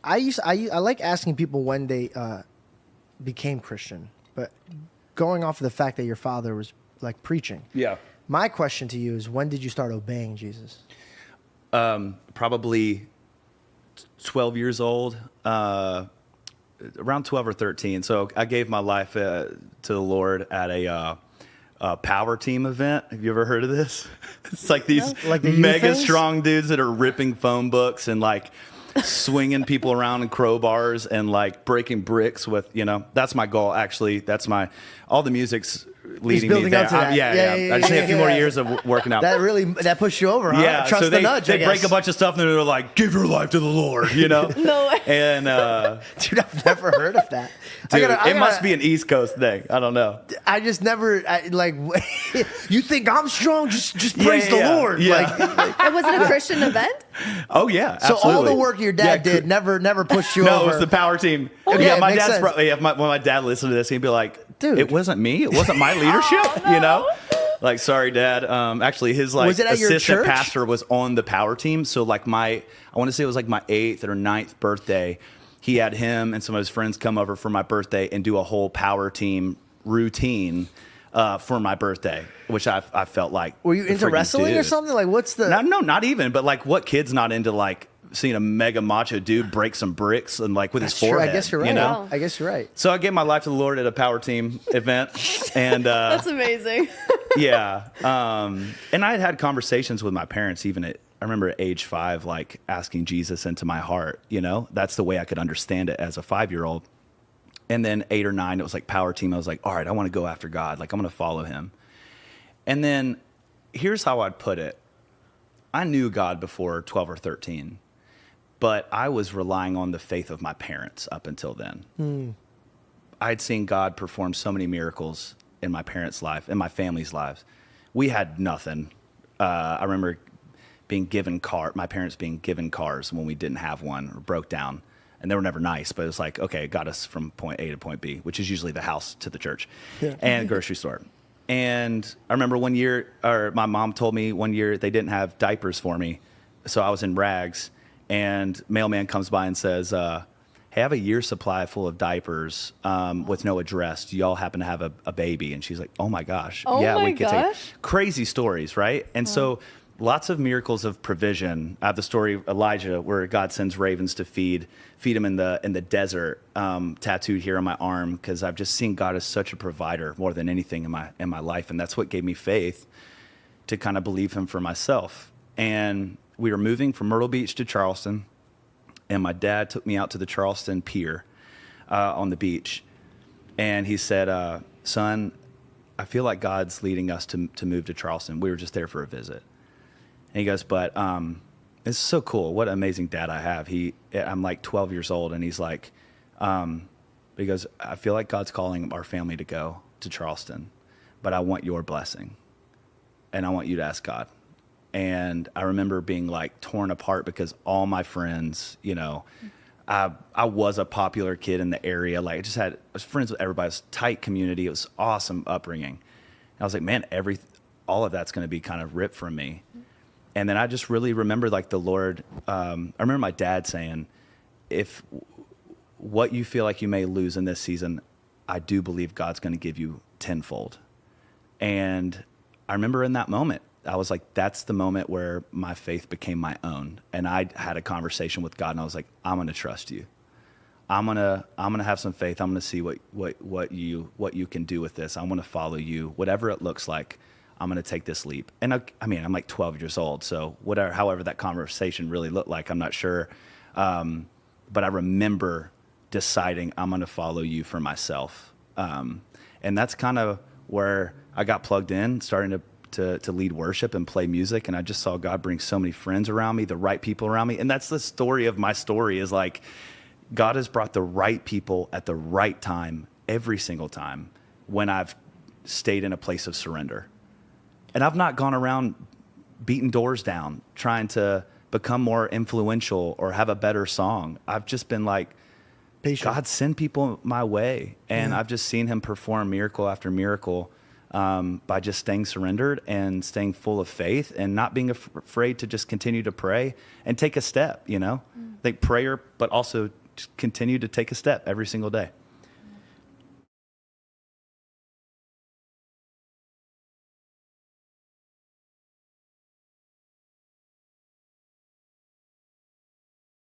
I like asking people when they became Christian, but going off of the fact that your father was like preaching. Yeah. My question to you is, when did you start obeying Jesus? Probably 12 years old, around 12 or 13. So I gave my life to the Lord at a power team event. Have you ever heard of this? It's like these Like the mega youth things? strong dudes that are ripping phone books and like swinging people around in crowbars and like breaking bricks with, that's my goal. Actually, all the music's leading me building there. up to that. Yeah. I just need a few more years of working out. That pushed you over, huh? Yeah, Trust so the nudge, I they break guess. a bunch of stuff and they're like, give your life to the Lord, No way. And Dude, I've never heard of that. dude, it must be an East Coast thing. I don't know. I just never you think I'm strong? Just praise the Lord. Yeah. Was it a Christian event? Oh yeah, So absolutely. all the work your dad Yeah, did never pushed you No, over. it was the power team. Okay, yeah, it my makes dad's sense. when my dad listened to this, he'd be like, Dude. it wasn't me. It wasn't my leadership. Like, sorry, Dad. Actually, his Was it at your assistant church? pastor was on the power team. So like I want to say it was like my 8th or 9th birthday. He had him and some of his friends come over for my birthday and do a whole power team routine for my birthday, which I felt like. Were you the into freaking wrestling or dude. something? Like, what's the? No, not even. But like, what kid's not into like seeing a mega macho dude break some bricks and like with his True, forehead? I guess you're right. Wow. I guess you're right. So I gave my life to the Lord at a power team event, and That's amazing. yeah, and I had conversations with my parents even I remember at age 5, like asking Jesus into my heart. That's the way I could understand it as a 5-year-old. And then 8 or 9, it was like power team. I was like, all right, I want to go after God. Like I'm going to follow Him. And then here's how I'd put it: I knew God before 12 or 13. But I was relying on the faith of my parents up until then. I'd seen God perform so many miracles in my parents' life, in my family's lives. We had nothing. I remember my parents being given cars when we didn't have one or broke down. And they were never nice, but it was like, okay, it got us from point A to point B, which is usually the house to the church and grocery store. And I remember my mom told me one year they didn't have diapers for me. So I was in rags. And mailman comes by and says, hey, I have a year's supply full of diapers with no address. Do y'all happen to have a baby? And she's like, oh my gosh. Oh yeah, my we could gosh. take crazy stories, right? And so lots of miracles of provision. I have the story of Elijah where God sends ravens to feed him in the desert, tattooed here on my arm, because I've just seen God as such a provider more than anything in my life. And that's what gave me faith to kind of believe Him for myself. And we were moving from Myrtle Beach to Charleston, and my dad took me out to the Charleston pier on the beach. And he said, son, I feel like God's leading us to move to Charleston. We were just there for a visit. And he goes, but it's so cool. What an amazing dad I have. I'm like 12 years old, and he's like, he goes, I feel like God's calling our family to go to Charleston, but I want your blessing, and I want you to ask God. And I remember being like torn apart because all my friends, I was a popular kid in the area. Like I was friends with everybody. It was a tight community. It was awesome upbringing. And I was like, man, all of that's going to be kind of ripped from me. And then I just really remember like the Lord, I remember my dad saying, if what you feel like you may lose in this season, I do believe God's going to give you tenfold. And I remember in that moment, I was like, that's the moment where my faith became my own. And I had a conversation with God, and I was like, I'm going to trust you. I'm going to have some faith. I'm going to see what you can do with this. I'm going to follow you. Whatever it looks like, I'm going to take this leap. And I mean, I'm like 12 years old. So however that conversation really looked like, I'm not sure. But I remember deciding I'm going to follow you for myself. And that's kind of where I got plugged in, starting to lead worship and play music. And I just saw God bring so many friends around me, the right people around me. And that's the story of my story, is like, God has brought the right people at the right time every single time when I've stayed in a place of surrender. And I've not gone around beating doors down, trying to become more influential or have a better song. I've just been like, patient. God, send people my way. And I've just seen Him perform miracle after miracle by just staying surrendered and staying full of faith and not being afraid to just continue to pray and take a step, think prayer, but also continue to take a step every single day.